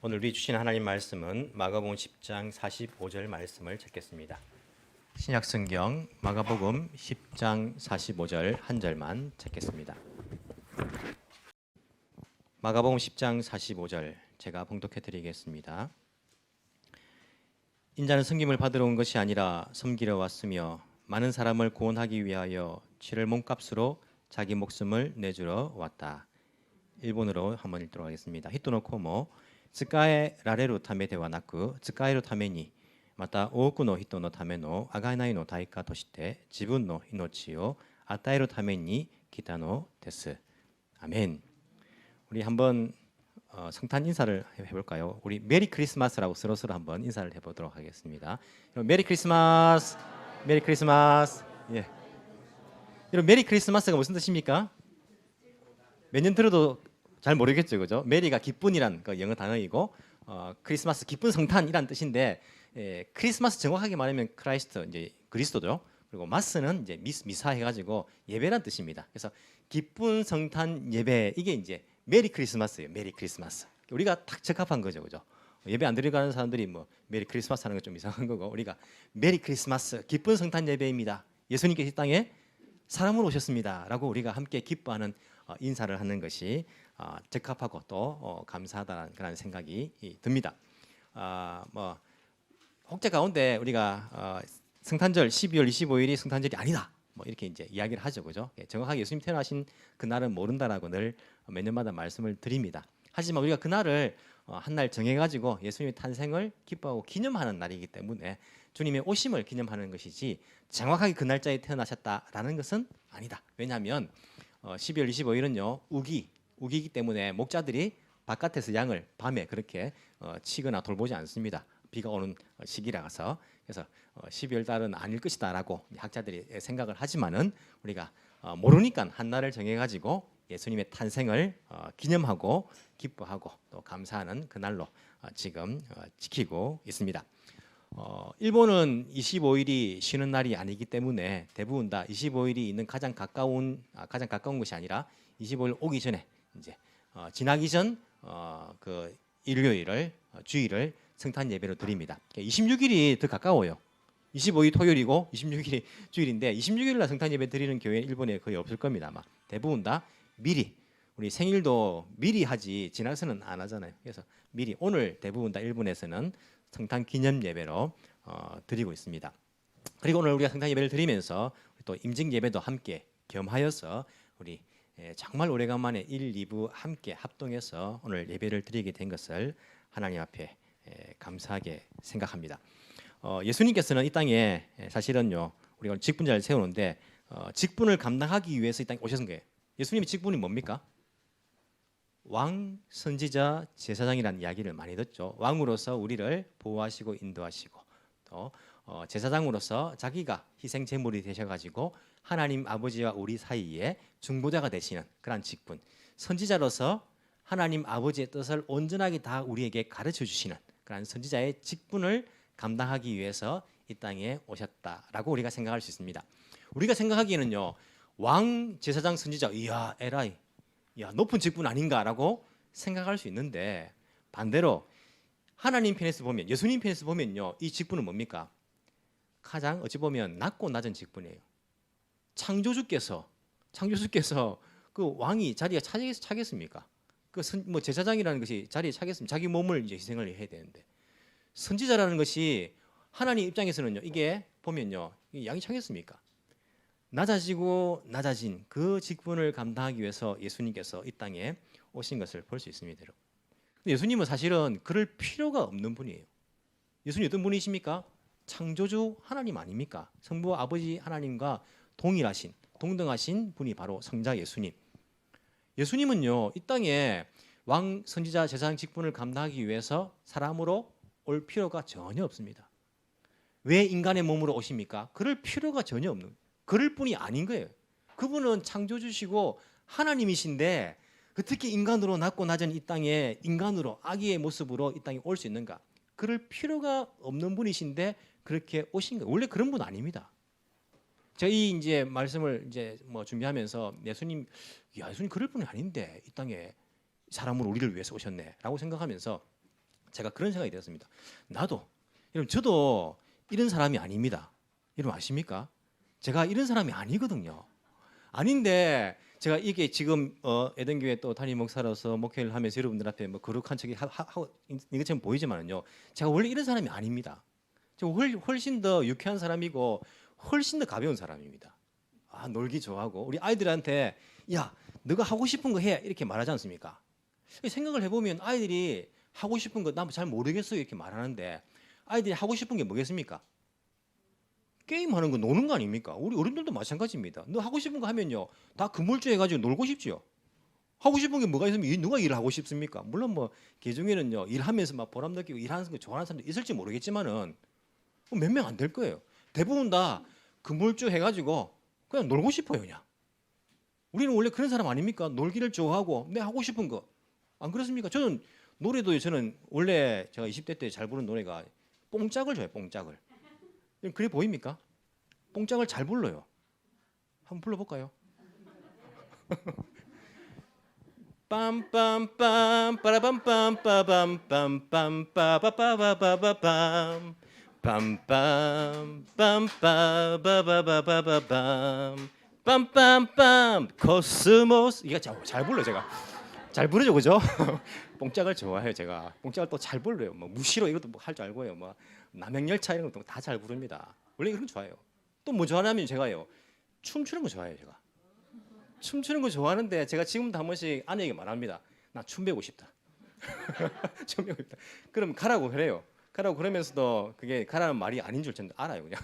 오늘 우리 주신 하나님 말씀은 마가복음 10장 45절 말씀을 찾겠습니다. 신약 성경 마가복음 10장 45절 한 절만 찾겠습니다. 마가복음 10장 45절 제가 봉독해 드리겠습니다. 인자는 섬김을 받으러 온 것이 아니라 섬기러 왔으며 많은 사람을 구원하기 위하여 치를 몸값으로 자기 목숨을 내주러 왔다. 일본어로 한번 읽도록 하겠습니다. 히토노코모 使えられるためではなく使えるためにまた多くの人のための贖いの対価として自分の命を与えるために来たのです. 아멘. 우리 한번 성탄 인사를 해볼까요? 우리 메리 크리스마스라고 서로서로 한번 인사를 해보도록 하겠습니다. 여러분, 메리 크리스마스, 메리 크리스마스. 예. 여러분, 메리 크리스마스가 무슨 뜻입니까? 몇 년 들어도 잘 모르겠죠, 그죠? 메리가 기쁜이란 그 영어 단어이고 크리스마스 기쁜 성탄이란 뜻인데 크리스마스 정확하게 말하면 크라이스트 이제 그리스도죠. 그리고 마스는 이제 미사 해가지고 예배란 뜻입니다. 그래서 기쁜 성탄 예배 이게 이제 메리 크리스마스예요. 메리 크리스마스. 우리가 딱 적합한 거죠, 그죠? 예배 안 드리고 가는 사람들이 뭐 메리 크리스마스 하는 거 좀 이상한 거고 우리가 메리 크리스마스 기쁜 성탄 예배입니다. 예수님께서 이 땅에 사람으로 오셨습니다라고 우리가 함께 기뻐하는 인사를 하는 것이 적합하고 또 감사하다는 그런 생각이 듭니다. 뭐 혹자 가운데 우리가 성탄절 12월 25일이 성탄절이 아니다. 뭐 이렇게 이제 이야기를 하죠, 그죠? 정확하게 예수님 태어나신 그 날은 모른다라고 늘 몇 년마다 말씀을 드립니다. 하지만 우리가 그 날을 한 날 정해가지고 예수님의 탄생을 기뻐하고 기념하는 날이기 때문에 주님의 오심을 기념하는 것이지 정확하게 그 날짜에 태어나셨다라는 것은 아니다. 왜냐하면 12월 25일은요 우기이기 때문에 목자들이 바깥에서 양을 밤에 그렇게 치거나 돌보지 않습니다. 비가 오는 시기라서. 그래서 12월 달은 아닐 것이다라고 학자들이 생각을 하지만은 우리가 모르니까 한 날을 정해가지고 예수님의 탄생을 기념하고 기뻐하고 또 감사하는 그 날로 지금 지키고 있습니다. 일본은 25일이 쉬는 날이 아니기 때문에 대부분 다 25일이 있는 가장 가까운 것이 아니라 25일 오기 전에 이제 지나기 전 그 일요일을 주일을 성탄 예배로 드립니다. 26일이 더 가까워요. 25일 토요일이고 26일이 주일인데 26일 날 성탄 예배 드리는 교회 일본에 거의 없을 겁니다. 아마 대부분 다 미리 우리 생일도 미리 하지 지나서는 안 하잖아요. 그래서 미리 오늘 대부분 다 일본에서는 성탄 기념 예배로 드리고 있습니다. 그리고 오늘 우리가 성탄 예배를 드리면서 또 임직 예배도 함께 겸하여서 우리 정말 오래간만에 1, 2부 함께 합동해서 오늘 예배를 드리게 된 것을 하나님 앞에 감사하게 생각합니다. 예수님께서는 이 땅에 사실은요 우리가 직분자를 세우는데 직분을 감당하기 위해서 이 땅에 오셨은 거예요. 예수님의 직분이 뭡니까? 왕, 선지자, 제사장이라는 이야기를 많이 듣죠. 왕으로서 우리를 보호하시고 인도하시고 또 제사장으로서 자기가 희생 제물이 되셔가지고 하나님 아버지와 우리 사이에 중보자가 되시는 그런 직분. 선지자로서 하나님 아버지의 뜻을 온전하게 다 우리에게 가르쳐 주시는 그런 선지자의 직분을 감당하기 위해서 이 땅에 오셨다라고 우리가 생각할 수 있습니다. 우리가 생각하기에는요 왕, 제사장, 선지자 이야 에라이 야 높은 직분 아닌가라고 생각할 수 있는데 반대로 하나님 편에서 보면 예수님 편에서 보면요 이 직분은 뭡니까? 가장 어찌 보면 낮고 낮은 직분이에요. 창조주께서 그 왕이 자리에 차겠습니까? 그 뭐 제사장이라는 것이 자리에 차겠습니까? 자기 몸을 이제 희생을 해야 되는데 선지자라는 것이 하나님 입장에서는요 이게 보면요 양이 차겠습니까? 낮아지고 낮아진 그 직분을 감당하기 위해서 예수님께서 이 땅에 오신 것을 볼 수 있습니다. 근데 예수님은 사실은 그럴 필요가 없는 분이에요. 예수님 어떤 분이십니까? 창조주 하나님 아닙니까? 성부 아버지 하나님과 동등하신 분이 바로 성자 예수님. 예수님은요 이 땅에 왕, 선지자, 제사장 직분을 감당하기 위해서 사람으로 올 필요가 전혀 없습니다. 왜 인간의 몸으로 오십니까? 그럴 필요가 전혀 없는 그럴 뿐이 아닌 거예요. 그분은 창조주시고 하나님이신데 어떻게 인간으로 낮고 낮은 이 땅에 인간으로 아기의 모습으로 이 땅에 올 수 있는가? 그럴 필요가 없는 분이신데 그렇게 오신 거예요. 원래 그런 분 아닙니다. 저희 이제 말씀을 이제 뭐 준비하면서 예수님 그럴 분이 아닌데 이 땅에 사람으로 우리를 위해서 오셨네라고 생각하면서 제가 그런 생각이 들었습니다. 나도 여러분 저도 이런 사람이 아닙니다. 여러분 아십니까? 제가 이런 사람이 아니거든요. 아닌데 제가 이게 지금 에덴교회 또 담임 목사로서 목회를 하면서 여러분들 앞에 뭐 거룩한 척이 하고 이것처럼 보이지만은요, 제가 원래 이런 사람이 아닙니다. 제가 훨씬 더 유쾌한 사람이고 훨씬 더 가벼운 사람입니다. 아, 놀기 좋아하고 우리 아이들한테 야 너가 하고 싶은 거 해 이렇게 말하지 않습니까? 생각을 해보면 아이들이 하고 싶은 거 나 잘 모르겠어요 이렇게 말하는데 아이들이 하고 싶은 게 뭐겠습니까? 게임하는 거 노는 거 아닙니까? 우리 어른들도 마찬가지입니다. 너 하고 싶은 거 하면요 다 그물주 해가지고 놀고 싶지요. 하고 싶은 게 뭐가 있으면 누가 일을 하고 싶습니까? 물론 뭐 개중에는요 일하면서 막 보람 느끼고 일하는 거 좋아하는 사람도 있을지 모르겠지만은 몇 명 안 될 거예요. 대부분 다 그물주 해가지고 그냥 놀고 싶어요 그냥. 우리는 원래 그런 사람 아닙니까? 놀기를 좋아하고 내 하고 싶은 거 안 그렇습니까? 저는 노래도 저는 원래 제가 20대 때 잘 부른 노래가 뽕짝을 좋아해요. 뽕짝을. 그래 보입니까? 뽕짝을 잘 불러요. 한번 불러볼까요? 빰빰빰 빠라밤빰 빠밤빰 빰빠바바바바바밤 빰빰 빰빠바바바바밤 빰빰빰 코스모스. 이거 잘 불러 제가. 잘 부르죠, 그죠? 뽕짝을 좋아해요, 제가. 뽕짝을 또 잘 불러요. 뭐 무시로 이것도 뭐 할 줄 알고요. 뭐 남행열차 이런 것도 다 잘 부릅니다. 원래 그런 거 좋아해요. 또 뭐 좋아하냐면 제가요, 춤추는 거 좋아해요, 제가. 춤추는 거 좋아하는데 제가 지금도 한 번씩 아내에게 말합니다. 나 춤 배우고 싶다. 춤 배우고 싶다. 그럼 가라고 그래요. 가라고 그러면서도 그게 가라는 말이 아닌 줄 저는 알아요, 그냥.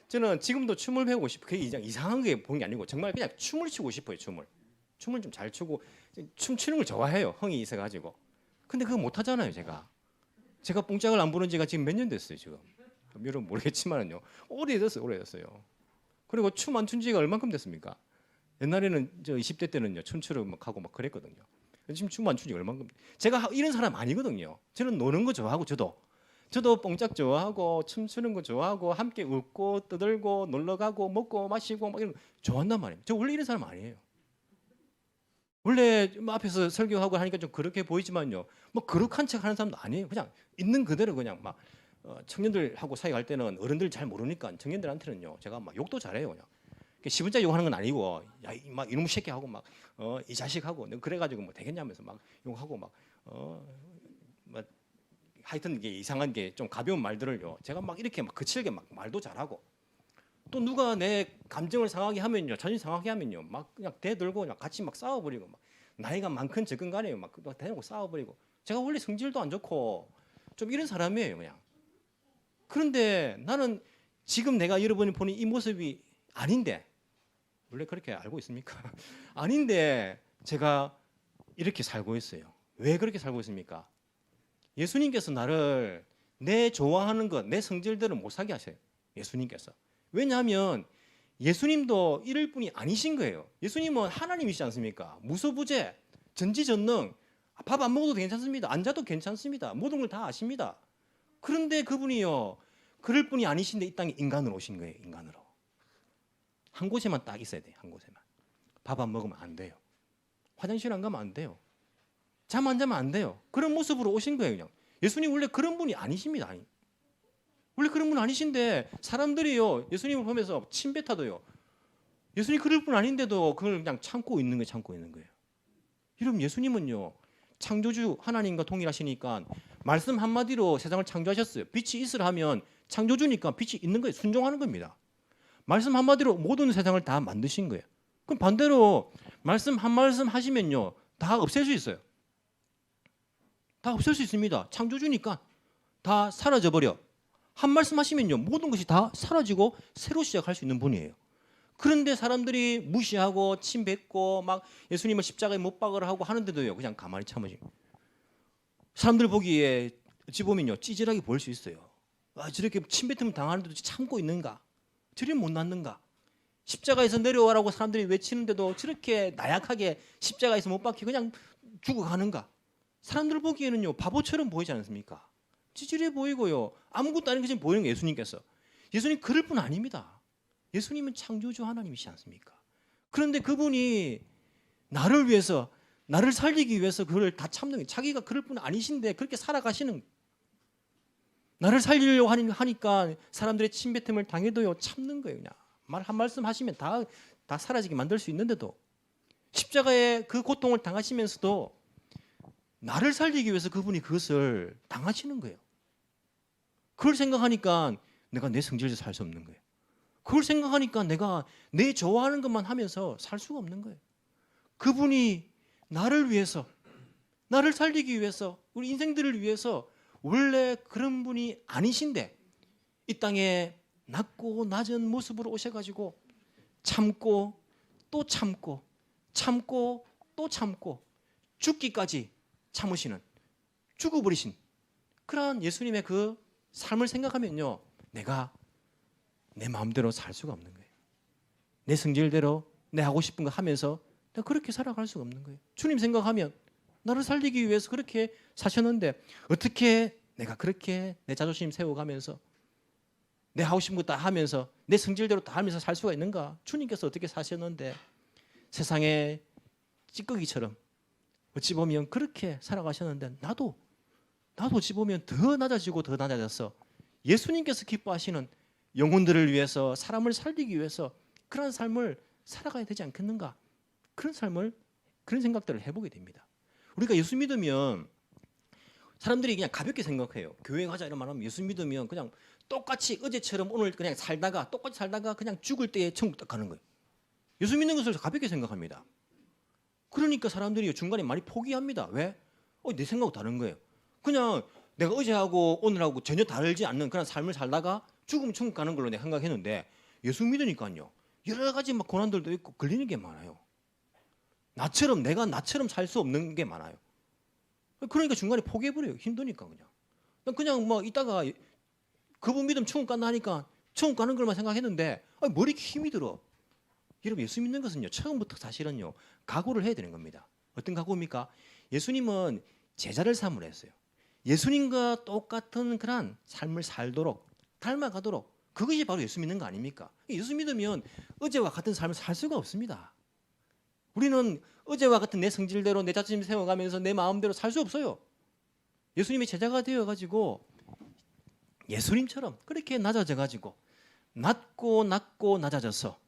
저는 지금도 춤을 배우고 싶어요. 그게 이상한 게 보는 게 아니고 정말 그냥 춤을 추고 싶어요, 춤을. 춤을 좀 잘 추고 춤추는 걸 좋아해요. 흥이 있어가지고. 근데 그거 못 하잖아요, 제가. 제가 뽕짝을 안 부른 지가 지금 몇 년 됐어요, 지금. 여러분 모르겠지만은요. 오래됐어요. 그리고 춤 안 춘 지가 얼만큼 됐습니까? 옛날에는 저 20대 때는요, 춤추러 막 하고 막 그랬거든요. 지금 춤 안 춘 지가 얼만큼. 제가 이런 사람 아니거든요. 저는 노는 거 좋아하고 저도 뽕짝 좋아하고 춤추는 거 좋아하고 함께 웃고 떠들고 놀러 가고 먹고 마시고 막 이런 거 좋아한단 말이에요. 저 원래 이런 사람 아니에요. 원래 뭐 앞에서 설교하고 하니까 좀 그렇게 보이지만요. 뭐 거룩한 척 하는 사람도 아니에요. 그냥 있는 그대로 그냥 막 청년들하고 사이갈 때는 어른들 잘 모르니까 청년들한테는요. 제가 막 욕도 잘해요. 그냥. 시분자 욕하는 건 아니고 야, 막 이놈 새끼 하고 막 이 자식 하고 그래가지고 뭐 되겠냐면서 막 욕하고 막 뭐 하여튼 이게 이상한 게 좀 가벼운 말들을요. 제가 막 이렇게 막 거칠게 막 말도 잘하고 또 누가 내 감정을 상하게 하면요, 자존심 상하게 하면요, 막 그냥 대들고 그냥 같이 막 싸워버리고 막 나이가 많건 적건 간에요, 막 대놓고 싸워버리고. 제가 원래 성질도 안 좋고 좀 이런 사람이에요, 그냥. 그런데 나는 지금 내가 여러분이 보는 이 모습이 아닌데 원래 그렇게 알고 있습니까? 아닌데 제가 이렇게 살고 있어요. 왜 그렇게 살고 있습니까? 예수님께서 나를 내 좋아하는 것, 내 성질대로 못 살게 하세요. 예수님께서. 왜냐하면 예수님도 이럴 분이 아니신 거예요. 예수님은 하나님이시지 않습니까? 무소부재, 전지전능, 밥 안 먹어도 괜찮습니다. 안 자도 괜찮습니다. 모든 걸 다 아십니다. 그런데 그분이요, 그럴 분이 아니신데 이 땅에 인간으로 오신 거예요. 인간으로. 한 곳에만 딱 있어야 돼요. 한 곳에만. 밥 안 먹으면 안 돼요. 화장실 안 가면 안 돼요. 잠 안 자면 안 돼요. 그런 모습으로 오신 거예요. 그냥. 예수님 원래 그런 분이 아니십니다. 원래 그런 분 아니신데 사람들이요 예수님을 보면서 침뱉어도요 예수님 그럴 분 아닌데도 그걸 그냥 참고 있는 거예요. 여러분 예수님은요 창조주 하나님과 동일하시니까 말씀 한마디로 세상을 창조하셨어요. 빛이 있으라 하면 창조주니까 빛이 있는 거예요. 순종하는 겁니다. 말씀 한마디로 모든 세상을 다 만드신 거예요. 그럼 반대로 말씀 한 말씀 하시면요 다 없앨 수 있어요. 다 없앨 수 있습니다. 창조주니까 다 사라져 버려. 한 말씀 하시면요 모든 것이 다 사라지고 새로 시작할 수 있는 분이에요. 그런데 사람들이 무시하고 침뱉고 막 예수님을 십자가에 못 박으라 하고 하는데도요 그냥 가만히 참으시고 사람들 보기에 어찌 보면요 찌질하게 보일 수 있어요. 아, 저렇게 침뱉음 당하는데도 참고 있는가? 저리 못 낫는가? 십자가에서 내려와라고 사람들이 외치는데도 저렇게 나약하게 십자가에서 못 박히고 그냥 죽어가는가? 사람들 보기에는요 바보처럼 보이지 않습니까? 찌질해 보이고요. 아무것도 아닌 것처럼 보이는 게 예수님께서. 예수님 그럴 뿐 아닙니다. 예수님은 창조주 하나님이시지 않습니까? 그런데 그분이 나를 위해서 나를 살리기 위해서 그걸 다 참는 거예요. 자기가 그럴 뿐 아니신데 그렇게 살아가시는 거예요. 나를 살리려고 하니까 사람들의 침뱉음을 당해도요 참는 거예요. 그냥 말 한 말씀 하시면 다 사라지게 만들 수 있는데도 십자가의 그 고통을 당하시면서도 나를 살리기 위해서 그분이 그것을 당하시는 거예요. 그걸 생각하니까 내가 내 성질대로 살 수 없는 거예요. 그걸 생각하니까 내가 내 좋아하는 것만 하면서 살 수가 없는 거예요. 그분이 나를 위해서, 나를 살리기 위해서, 우리 인생들을 위해서 원래 그런 분이 아니신데 이 땅에 낮고 낮은 모습으로 오셔가지고 참고 또 참고 참고 또 참고 죽기까지 참으시는, 죽어버리신 그러한 예수님의 그 삶을 생각하면요, 내가 내 마음대로 살 수가 없는 거예요. 내 성질대로 내 하고 싶은 거 하면서 내가 그렇게 살아갈 수가 없는 거예요. 주님 생각하면 나를 살리기 위해서 그렇게 사셨는데 어떻게 내가 그렇게 내 자존심 세워가면서 내 하고 싶은 거 다 하면서 내 성질대로 다 하면서 살 수가 있는가? 주님께서 어떻게 사셨는데 세상의 찌꺼기처럼 어찌 보면 그렇게 살아가셨는데 나도 어찌 보면 더 낮아지고 더 낮아져서 예수님께서 기뻐하시는 영혼들을 위해서 사람을 살리기 위해서 그런 삶을 살아가야 되지 않겠는가? 그런 삶을, 그런 생각들을 해보게 됩니다. 우리가 예수 믿으면 사람들이 그냥 가볍게 생각해요. 교회 가자 이런 말 하면 예수 믿으면 그냥 똑같이 어제처럼 오늘 그냥 살다가 똑같이 살다가 그냥 죽을 때에 천국 딱 가는 거예요. 예수 믿는 것을 가볍게 생각합니다. 그러니까 사람들이 중간에 많이 포기합니다. 왜? 내 생각하고 다른 거예요. 그냥 내가 어제하고 오늘하고 전혀 다르지 않는 그런 삶을 살다가 죽으면 천국 가는 걸로 내가 생각했는데 예수 믿으니까요 여러 가지 막 고난들도 있고 걸리는 게 많아요. 내가 나처럼 살 수 없는 게 많아요. 그러니까 중간에 포기해버려요. 힘드니까 그냥 뭐 이따가 그분 믿으면 천국 간다 하니까 천국 가는 걸만 생각했는데 뭐 이렇게 힘이 들어. 여러분 예수 믿는 것은요 처음부터 사실은요 각오를 해야 되는 겁니다. 어떤 각오입니까? 예수님은 제자를 삼으려 했어요. 예수님과 똑같은 그런 삶을 살도록 닮아가도록, 그것이 바로 예수 믿는 거 아닙니까? 예수 믿으면 어제와 같은 삶을 살 수가 없습니다. 우리는 어제와 같은 내 성질대로 내 자존심 세워가면서 내 마음대로 살 수 없어요. 예수님의 제자가 되어가지고 예수님처럼 그렇게 낮아져가지고 낮고 낮아져서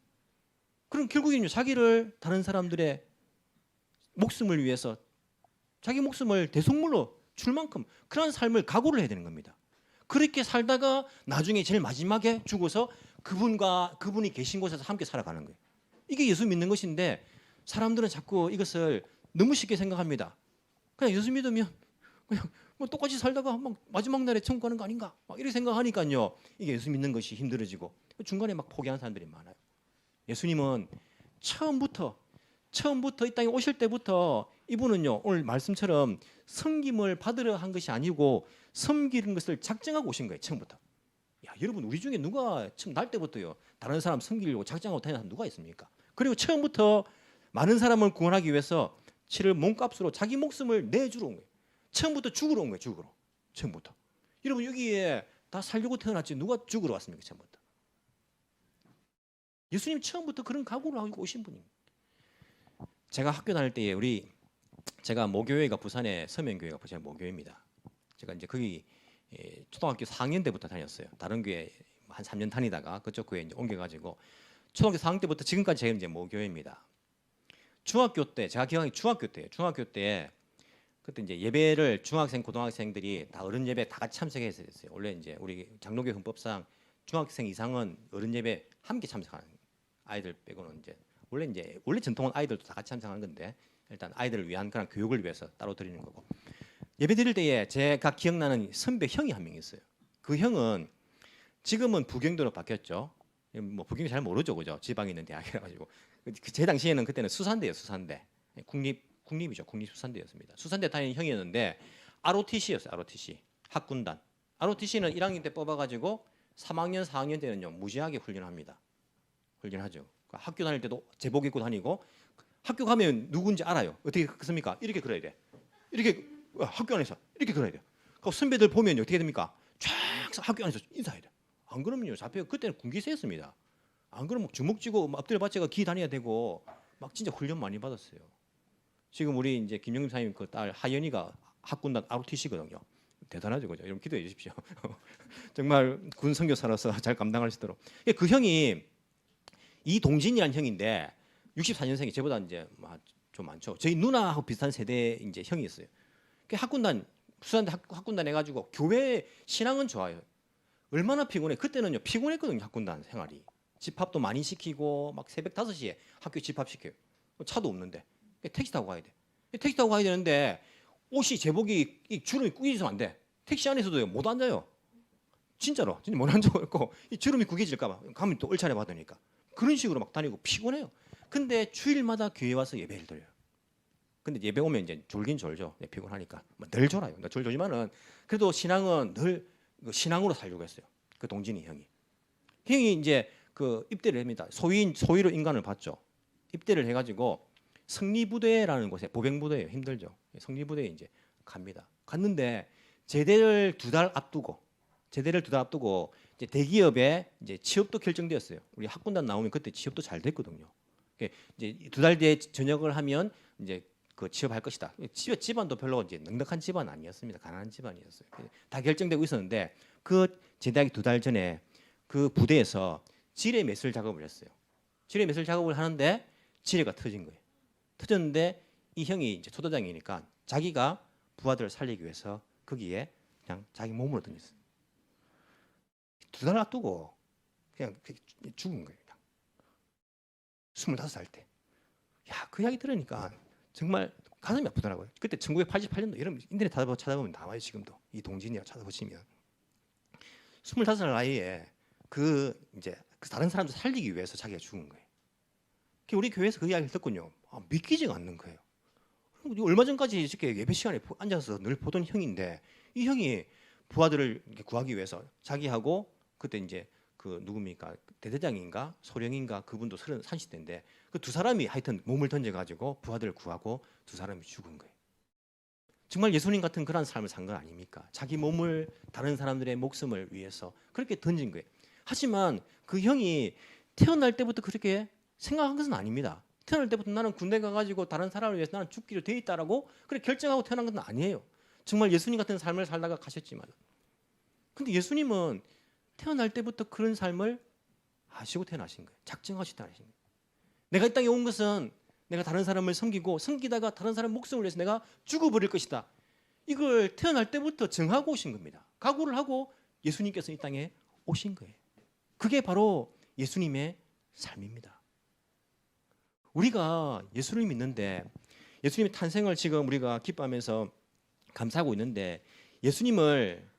그럼 결국에는 자기를 다른 사람들의 목숨을 위해서 자기 목숨을 대속물로 줄 만큼 그런 삶을 각오를 해야 되는 겁니다. 그렇게 살다가 나중에 제일 마지막에 죽어서 그분이 계신 곳에서 함께 살아가는 거예요. 이게 예수 믿는 것인데 사람들은 자꾸 이것을 너무 쉽게 생각합니다. 그냥 예수 믿으면 그냥 뭐 똑같이 살다가 막 마지막 날에 천국 가는 거 아닌가? 막 이렇게 생각하니까요. 이게 예수 믿는 것이 힘들어지고 중간에 막 포기하는 사람들이 많아요. 예수님은 처음부터 이 땅에 오실 때부터 이분은요 오늘 말씀처럼 섬김을 받으려 한 것이 아니고 섬기는 것을 작정하고 오신 거예요. 처음부터. 야, 여러분 우리 중에 누가 처음 날 때부터요 다른 사람 섬기려고 작정하고 다니는 사람 누가 있습니까? 그리고 처음부터 많은 사람을 구원하기 위해서 치를 몸값으로 자기 목숨을 내주러 온 거예요. 처음부터 죽으러 온 거예요. 죽으러. 처음부터. 여러분 여기에 다 살려고 태어났지 누가 죽으러 왔습니까? 처음부터. 예수님 처음부터 그런 각오를 하고 오신 분입니다. 제가 학교 다닐 때에 제가 모교회가 부산의 서면교회가 부산의 모교회입니다. 제가 이제 거기 초등학교 4학년 때부터 다녔어요. 다른 교회 한 3년 다니다가 그쪽 교회에 이제 옮겨가지고 초등학교 4학년 때부터 지금까지 제가 이제 모교회입니다. 중학교 때 제가 기억하기 중학교 때 그때 이제 예배를 중학생 고등학생들이 다 어른 예배 다 같이 참석해서 했어요. 원래 이제 우리 장로교 헌법상 중학생 이상은 어른 예배 함께 참석하는 아이들 빼고는 이제 원래 전통은 아이들도 다 같이 참석하는 건데 일단 아이들을 위한 그런 교육을 위해서 따로 드리는 거고 예배 드릴 때에 제가 기억나는 선배 형이 한 명 있어요. 그 형은 지금은 부경도로 바뀌었죠. 뭐 부경이 잘 모르죠, 그죠? 지방에 있는 대학이라 가지고 제 당시에는 그때는 수산대예요, 수산대. 국립이죠, 국립수산대였습니다. 수산대 다니는 형이었는데 ROTC였어요, ROTC 학군단. ROTC는 1학년 때 뽑아가지고 3학년, 4학년 때는요 무지하게 훈련합니다. 훈련하죠. 학교 다닐 때도 제복 입고 다니고 학교 가면 누군지 알아요. 어떻게 습니까? 이렇게 걸어야 돼. 이렇게 학교 안에서 이렇게 걸어야 돼요. 그 선배들 보면 어떻게 됩니까? 쫙 학교 안에서 인사해야 돼. 안 그러면요 잡혀. 그때는 군기세였습니다. 안 그러면 주먹 쥐고 엎드려 받쳐가 기 다녀야 되고 막 진짜 훈련 많이 받았어요. 지금 우리 이제 김영림 사님 그 딸 하연이가 학군단 ROTC거든요. 대단하죠, 그죠? 여러분 기도해 주십시오. 정말 군 선교사로서 잘 감당할 수 있도록. 그 형이 이동진이라는 형인데 64년생이 저보다 이제 좀 많죠. 저희 누나하고 비슷한 세대 이제 형이 있어요. 그 학군단 수산대 학군단 해가지고 교회 신앙은 좋아요. 얼마나 피곤해. 그때는요 피곤했거든요. 학군단 생활이. 집합도 많이 시키고 막 새벽 5시에 학교 집합시켜요. 차도 없는데 택시 타고 가야 돼. 택시 타고 가야 되는데 옷이 제복이 이 주름이 구겨지면 안 돼. 택시 안에서도 못 앉아요. 진짜로 진짜 못 앉아갖고 이 주름이 구겨질까 봐 가면 또 얼차려 받으니까 그런 식으로 막 다니고 피곤해요. 근데 주일마다 교회 와서 예배를 드려요. 근데 예배 오면 이제 졸긴 졸죠. 피곤하니까 늘 졸아요. 절 졸지만은 그래도 신앙은 늘 신앙으로 살려고 했어요. 그 동진이 형이 이제 그 입대를 합니다. 소위로 인간을 봤죠. 입대를 해가지고 성리부대라는 곳에 보병부대예요. 힘들죠. 성리부대에 이제 갑니다. 갔는데 제대를 2달 앞두고 이제 대기업에 이제 취업도 결정되었어요. 우리 학군단 나오면 그때 취업도 잘 됐거든요. 이제 2달 뒤에 전역을 하면 이제 그 취업할 것이다. 집안도 별로 이제 넉넉한 집안 아니었습니다. 가난한 집안이었어요. 다 결정되고 있었는데 그 제대하기 2달 전에 그 부대에서 지뢰 매설 작업을 했어요. 지뢰 매설 작업을 하는데 지뢰가 터진 거예요. 터졌는데 이 형이 이제 초대장이니까 자기가 부하들을 살리기 위해서 거기에 그냥 자기 몸으로 던졌어요. 2달 앞두고 그냥 죽은 거예요. 25살 때. 야, 그 이야기 들으니까 정말 가슴이 아프더라고요. 그때 1988년도 이런 인터넷 찾아보면 나와요. 지금도 이 동진이야 찾아보시면 25살 나이에 그 이제 그 다른 사람들 살리기 위해서 자기가 죽은 거예요. 우리 교회에서 그 이야기를 듣군요. 믿기지가 않는 거예요. 얼마 전까지 이렇게 예배 시간에 앉아서 늘 보던 형인데 이 형이 부하들을 구하기 위해서 자기하고 그때 이제 그 누굽니까 대대장인가 소령인가 그분도 30대인데 그 2사람이 하여튼 몸을 던져가지고 부하들을 구하고 2사람이 죽은 거예요. 정말 예수님 같은 그런 삶을 산 건 아닙니까? 자기 몸을 다른 사람들의 목숨을 위해서 그렇게 던진 거예요. 하지만 그 형이 태어날 때부터 그렇게 생각한 것은 아닙니다. 태어날 때부터 나는 군대 가가지고 다른 사람을 위해서 나는 죽기로 돼 있다라고 그렇게 결정하고 태어난 것은 아니에요. 정말 예수님 같은 삶을 살다가 가셨지만, 근데 예수님은 태어날 때부터 그런 삶을 아시고 태어나신 거예요. 작정하시고 태어나신 거예요. 내가 이 땅에 온 것은 내가 다른 사람을 섬기다가 다른 사람 목숨을 위해서 내가 죽어버릴 것이다. 이걸 태어날 때부터 정하고 오신 겁니다. 각오를 하고 예수님께서 이 땅에 오신 거예요. 그게 바로 예수님의 삶입니다. 우리가 예수를 믿는데 예수님의 탄생을 지금 우리가 기뻐하면서 감사하고 있는데 예수님을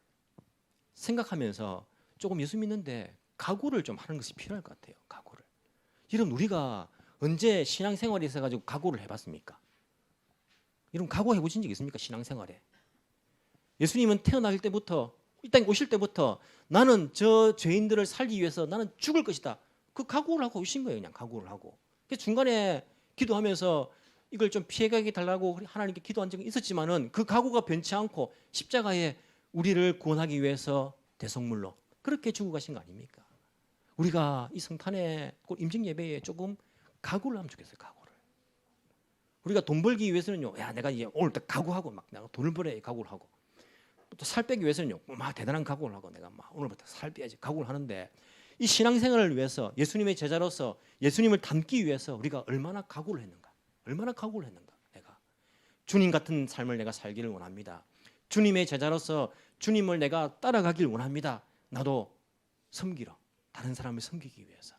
생각하면서 조금 예수 믿는데 각오를 좀 하는 것이 필요할 것 같아요. 각오를. 여러분 우리가 언제 신앙생활에 있어 가지고 각오를 해봤습니까? 여러분 각오해 보신 적 있습니까? 신앙생활에. 예수님은 태어날 때부터 이 땅에 오실 때부터 나는 저 죄인들을 살기 위해서 나는 죽을 것이다. 그 각오를 하고 오신 거예요. 그냥 각오를 하고. 중간에 기도하면서 이걸 좀 피해가게 달라고 하나님께 기도한 적이 있었지만은 그 각오가 변치 않고 십자가에 우리를 구원하기 위해서 대속물로 그렇게 죽어 가신 거 아닙니까? 우리가 이 성탄의 임직 예배에 조금 각오를 하면 좋겠어요. 각오를. 우리가 돈 벌기 위해서는요. 야, 내가 이제 오늘부터 각오하고 막 내가 돈을 벌어야 각오를 하고 또 살 빼기 위해서는요. 막 대단한 각오를 하고 내가 막 오늘부터 살 빼야지 각오를 하는데 이 신앙생활을 위해서 예수님의 제자로서 예수님을 닮기 위해서 우리가 얼마나 각오를 했는가? 얼마나 각오를 했는가? 내가 주님 같은 삶을 내가 살기를 원합니다. 주님의 제자로서 주님을 내가 따라가길 원합니다. 나도 섬기러 다른 사람을 섬기기 위해서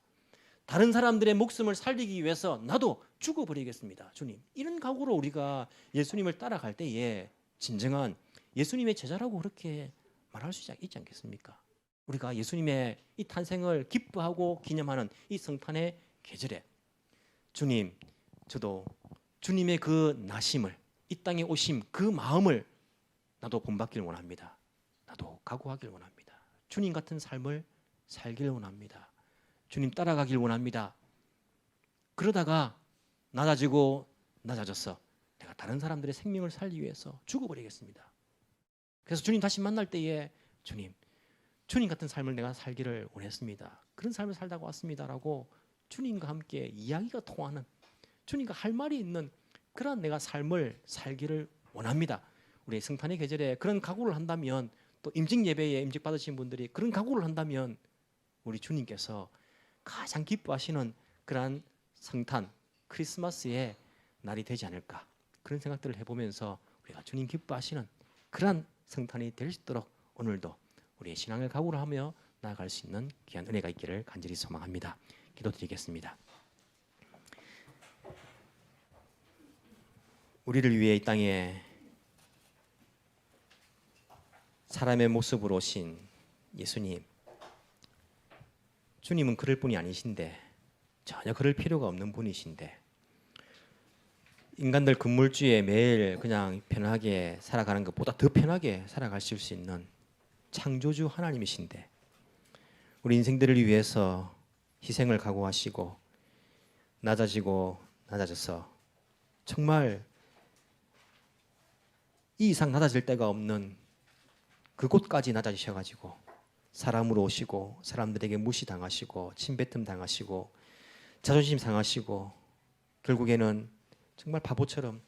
다른 사람들의 목숨을 살리기 위해서 나도 죽어버리겠습니다. 주님. 이런 각오로 우리가 예수님을 따라갈 때에 진정한 예수님의 제자라고 그렇게 말할 수 있지 않겠습니까? 우리가 예수님의 이 탄생을 기뻐하고 기념하는 이 성탄의 계절에 주님, 저도 주님의 그 나심을 이 땅에 오심 그 마음을 나도 본받길 원합니다. 나도 각오하길 원합니다. 주님 같은 삶을 살길 원합니다. 주님 따라가길 원합니다. 그러다가 낮아져서 내가 다른 사람들의 생명을 살기 위해서 죽어버리겠습니다. 그래서 주님 다시 만날 때에 주님 같은 삶을 내가 살기를 원했습니다. 그런 삶을 살다가 왔습니다라고 주님과 함께 이야기가 통하는 주님과 할 말이 있는 그런 내가 삶을 살기를 원합니다. 우리 성탄의 계절에 그런 각오를 한다면, 또 임직 예배에 임직 받으신 분들이 그런 각오를 한다면 우리 주님께서 가장 기뻐하시는 그러한 성탄, 크리스마스의 날이 되지 않을까, 그런 생각들을 해보면서 우리가 주님 기뻐하시는 그러한 성탄이 될 수 있도록 오늘도 우리의 신앙을 각오를 하며 나아갈 수 있는 귀한 은혜가 있기를 간절히 소망합니다. 기도드리겠습니다. 우리를 위해 이 땅에 사람의 모습으로 오신 예수님, 주님은 그럴 분이 아니신데, 전혀 그럴 필요가 없는 분이신데, 인간들 금물주에 매일 그냥 편하게 살아가는 것보다 더 편하게 살아가실 수 있는 창조주 하나님이신데, 우리 인생들을 위해서 희생을 각오하시고 낮아지고 낮아져서 정말 이 이상 낮아질 데가 없는 그곳까지 낮아지셔가지고 사람으로 오시고 사람들에게 무시당하시고 침뱉음 당하시고 자존심 상하시고 결국에는 정말 바보처럼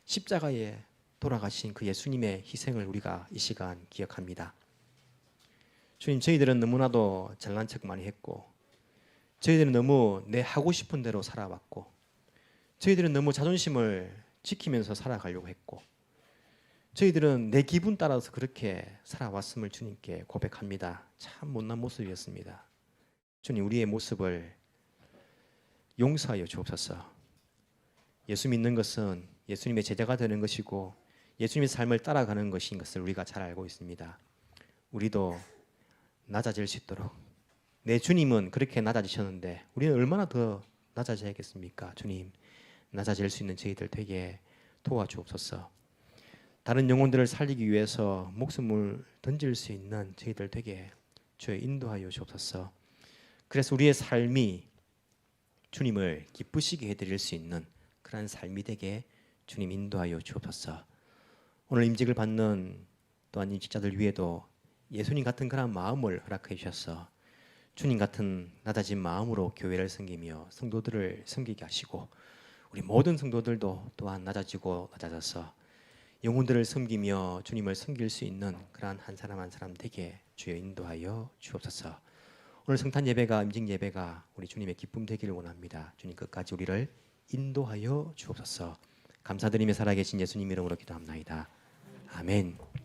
십자가에 돌아가신 그 예수님의 희생을 우리가 이 시간 기억합니다. 주님, 저희들은 너무나도 잘난 척 많이 했고, 저희들은 너무 내 하고 싶은 대로 살아왔고, 저희들은 너무 자존심을 지키면서 살아가려고 했고, 저희들은 내 기분 따라서 그렇게 살아왔음을 주님께 고백합니다. 참 못난 모습이었습니다. 주님, 우리의 모습을 용서하여 주옵소서. 예수 믿는 것은 예수님의 제자가 되는 것이고 예수님의 삶을 따라가는 것인 것을 우리가 잘 알고 있습니다. 우리도 낮아질 수 있도록, 내 주님은 그렇게 낮아지셨는데 우리는 얼마나 더 낮아져야겠습니까? 주님, 낮아질 수 있는 저희들 되게 도와주옵소서. 다른 영혼들을 살리기 위해서 목숨을 던질 수 있는 저희들 되게 주여 인도하여 주옵소서. 그래서 우리의 삶이 주님을 기쁘시게 해드릴 수 있는 그런 삶이 되게 주님 인도하여 주옵소서. 오늘 임직을 받는 또한 임직자들 위에도 예수님 같은 그런 마음을 허락해 주셔서 주님 같은 낮아진 마음으로 교회를 섬기며 성도들을 섬기게 하시고, 우리 모든 성도들도 또한 낮아지고 낮아져서 영혼들을 섬기며 주님을 섬길 수 있는 그러한 한 사람 한 사람 되게 주여 인도하여 주옵소서. 오늘 성탄 예배가, 임직 예배가 우리 주님의 기쁨 되기를 원합니다. 주님 끝까지 우리를 인도하여 주옵소서. 감사드리며 살아계신 예수님 이름으로 기도합나이다. 아멘.